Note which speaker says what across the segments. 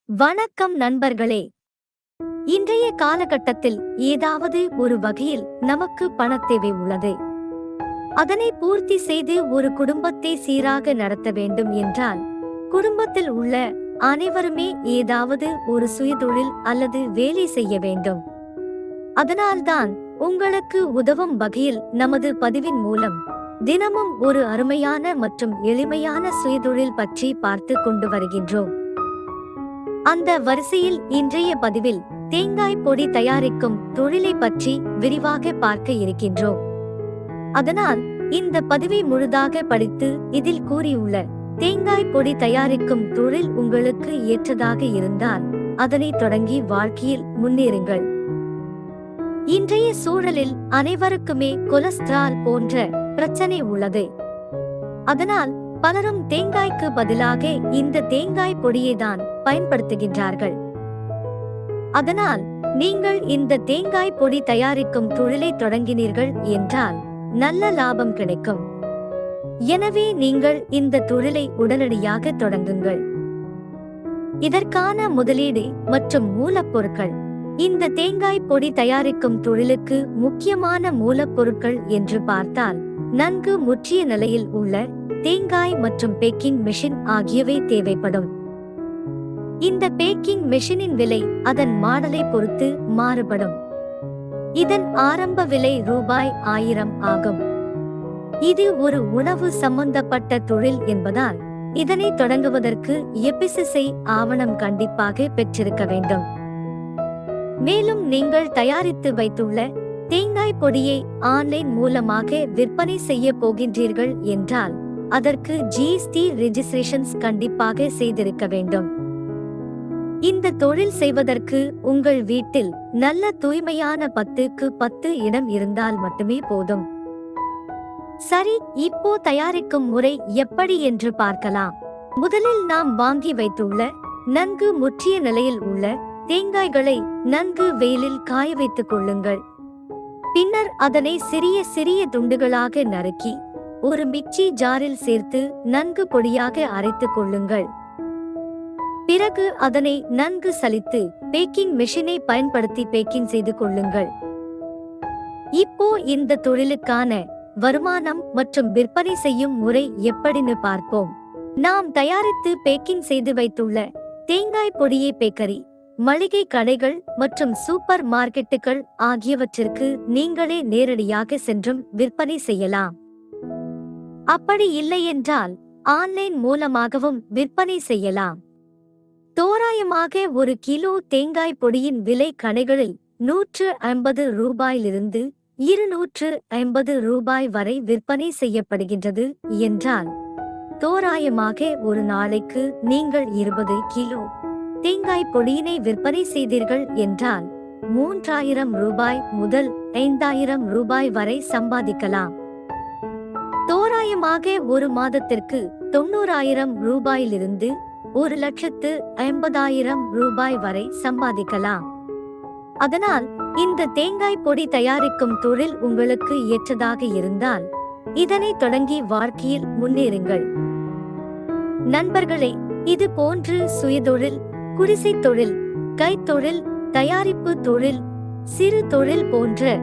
Speaker 1: வணக்கம் நண்பர்களே. இன்றைய காலகட்டத்தில் ஏதாவது ஒரு வகையில் நமக்கு பணத்தேவை உள்ளது. அதனை பூர்த்தி செய்து ஒரு குடும்பத்தை சீராக நடத்த வேண்டும் என்றால் குடும்பத்தில் உள்ள அனைவருமே ஏதாவது ஒரு சுயதொழில் அல்லது வேலை செய்ய வேண்டும். அதனால்தான் உங்களுக்கு உதவும் வகையில் நமது பதிவின் மூலம் தினமும் ஒரு அருமையான மற்றும் எளிமையான சுயதொழில் பற்றி பார்த்து கொண்டு வருகின்றோம். அந்த வரிசையில் இன்றைய பதிவில் தேங்காய் பொடி தயாரிக்கும் தொழிலை பற்றி விரிவாக பார்க்க இருக்கின்றோம். அதனால் இந்த பதிவை முழுதாக படித்து இதில் கூறியுள்ள தேங்காய் பொடி தயாரிக்கும் தொழில் உங்களுக்கு ஏற்றதாக இருந்தால் அதனை தொடங்கி வாழ்க்கையில் முன்னேறுங்கள். இன்றைய சூழலில் அனைவருக்குமே கொலஸ்ட்ரால் போன்ற பிரச்சனை உள்ளது. அதனால் பலரும் தேங்காய்க்கு பதிலாக இந்த தேங்காய் பொடியை தான் பயன்படுத்துகின்றார்கள். அதனால் நீங்கள் இந்த தேங்காய் பொடி தயாரிக்கும் தொழிலை தொடங்கினீர்கள் என்றால் நல்ல லாபம் கிடைக்கும். எனவே நீங்கள் இந்த தொழிலை உடனடியாக தொடங்குங்கள். இதற்கான முதலீடு மற்றும் மூலப்பொருட்கள். இந்த தேங்காய் பொடி தயாரிக்கும் தொழிலுக்கு முக்கியமான மூலப்பொருட்கள் என்று பார்த்தால் நன்கு முற்றிய நிலையில் உள்ள தேங்காய் மற்றும் பேக்கிங் மெஷின் ஆகியவை தேவைப்படும். இந்த பேக்கிங் மெஷினின் விலை அதன் மாடலை பொறுத்து மாறுபடும். இதன் ஆரம்ப விலை ரூபாய் 1000 ஆகும். இது ஒரு உணவு சம்பந்தப்பட்ட தொழில் என்பதால் இதனை தொடங்குவதற்கு எபிசிஐ ஆவணம் கண்டிப்பாக பெற்றிருக்க வேண்டும். மேலும் நீங்கள் தயாரித்து வைத்துள்ள தேங்காய் பொடியை ஆன்லைன் மூலமாக விற்பனை செய்ய போகின்றீர்கள் என்றால் அதற்கு GST ரெஜிஸ்ட்ரேஷன்ஸ் கண்டிப்பாக செய்திருக்க வேண்டும். இந்த தொழில் செய்வதற்கு உங்கள் வீட்டில் நல்ல தூய்மையான 10க்கு 10 இடம் இருந்தால் மட்டுமே போதும். சரி, இப்போ தயாரிக்கும் முறை எப்படி என்று பார்க்கலாம். முதலில் நாம் வாங்கி வைத்துள்ள நன்கு முற்றிய நிலையில் உள்ள தேங்காய்களை நன்கு வெயிலில் காய வைத்துக் கொள்ளுங்கள். பின்னர் அதனை சிறிய சிறிய துண்டுகளாக நறுக்கி ஒரு மிக்ஸி ஜாரில் சேர்த்து நன்கு பொடியாக அரைத்துக் கொள்ளுங்கள். பிறகு அதனை நன்கு சலித்து பேக்கிங் மெஷினை பயன்படுத்தி பேக்கிங் செய்து கொள்ளுங்கள். இப்போ இந்த தொழிலுக்கான வருமானம் மற்றும் விற்பனை செய்யும் முறை எப்படின்னு பார்ப்போம். நாம் தயாரித்து பேக்கிங் செய்து வைத்துள்ள தேங்காய் பொடியை பேக்கரி, மளிகை கடைகள் மற்றும் சூப்பர் மார்க்கெட்டுகள் ஆகியவற்றிற்கு நீங்களே நேரடியாக சென்றும் விற்பனை செய்யலாம். அப்படி இல்லை என்றால் ஆன்லைன் மூலமாகவும் விற்பனை செய்யலாம். தோராயமாக ஒரு கிலோ தேங்காய் பொடியின் விலை கடைகளில் 150 ரூபாயிலிருந்து 250 ரூபாய் வரை விற்பனை செய்யப்படுகின்றது என்றால் தோராயமாக ஒரு நாளைக்கு நீங்கள் 20 கிலோ தேங்காய் பொடியினை விற்பனை செய்தீர்கள் என்றால் 3000 ரூபாய் முதல் 5000 ரூபாய் வரை சம்பாதிக்கலாம். தோராயமாக ஒரு மாதத்திற்கு 90000 ரூபாயிலிருந்து 1,50,000 ரூபாய் வரை சம்பாதிக்கலாம். அதனால் இந்த தேங்காய் பொடி தயாரிக்கும் தொழில் உங்களுக்கு ஏற்றதாக இருந்தால் இதனை தொடங்கி வாழ்க்கையில் முன்னேறுங்கள். நண்பர்களே, இது போன்று சுயதொழில், குடிசை தொழில், கைத்தொழில், தயாரிப்பு தொழில், சிறு தொழில் போன்ற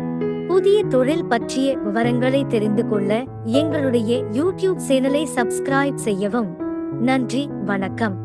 Speaker 1: புதிய தொழில் பற்றிய விவரங்களை தெரிந்து கொள்ள எங்களுடைய யூடியூப் சேனலை சப்ஸ்கிரைப் செய்யவும். நன்றி, வணக்கம்.